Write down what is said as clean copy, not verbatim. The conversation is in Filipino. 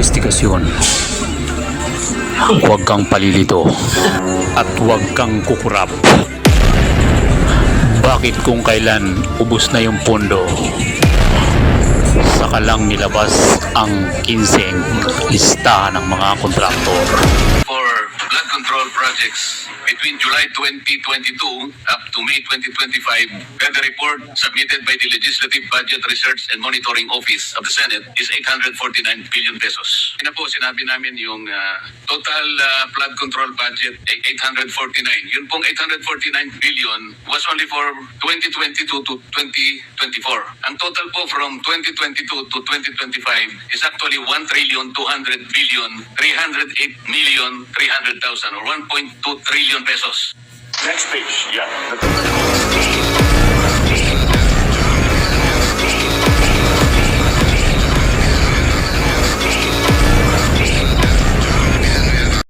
investigasyon. Huwag kang palilito at huwag kang kukurap. Bakit kung kailan ubos na yung pondo, saka lang nilabas ang 15 listahan ng mga kontraktor? For flood control projects between July 2022 up to May 2025, the report submitted by the Legislative Budget Research and Monitoring Office of the Senate is 849 billion pesos. Ina po, sinabi namin yung total flood control budget ay 849. Yun pong 849 billion was only for 2022 to 2024. Ang total po from 2022 to 2025 is actually 1,200,308,300,000 or 1.2 trillion pesos. Next page, yeah.